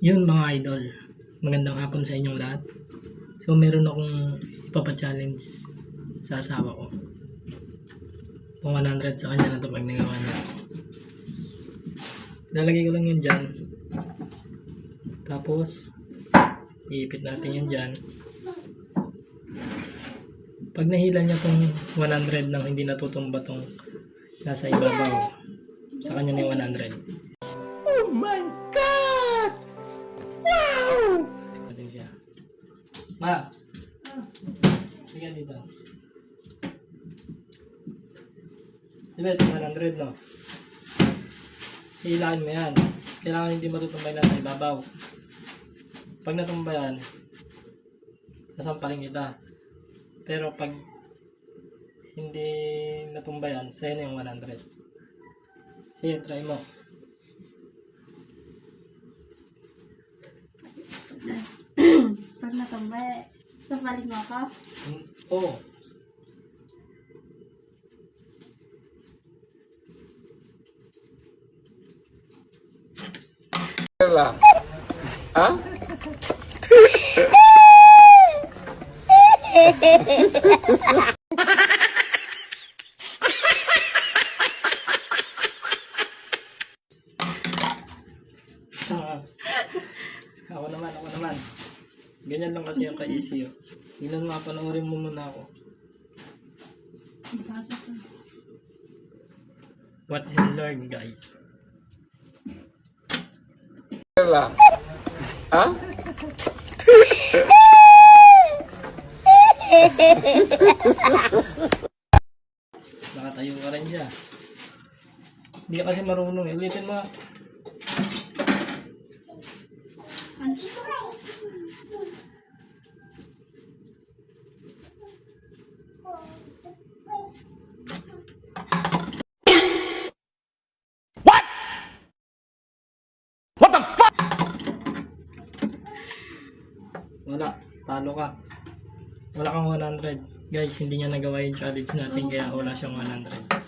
Yun mga idol, magandang hapon sa inyong lahat. So meron akong ipapa-challenge sa asawa ko. Kung 100 sa kanya na ito pag nagawa niya. Lalagay ko lang yun dyan. Tapos, iipit natin yun dyan. Pag nahila niya tong 100 nang hindi natutumba tong nasa ibabaw, sa kanya na yung 100. Oh my God! Wow! Natin siya. Ma! Sige dito. Diba ito 100 no? Hilahin mo yan. Kailangan hindi matutumbay na sa ibabaw. Pag natumba yan, sasampalin kita. Pero pag hindi natumba yan, sa'yo na yung 100. Sige, try mo. Pag natumbay, sapalit mo ako? Oo. Ha? Ako naman. Ganyan lang kasi yung ka-easy. Oh. Tingnan mo, panoorin mo muna ako. Pasok ko. What he learned, guys. Ha? Nakatayo ka rin siya. Hindi ka kasi marunong eh. Ulitin mo. What the fuck? Wala. Talo ka. Wala kang 100. Guys, hindi niya nagawa yung challenge natin kaya wala siyang 100.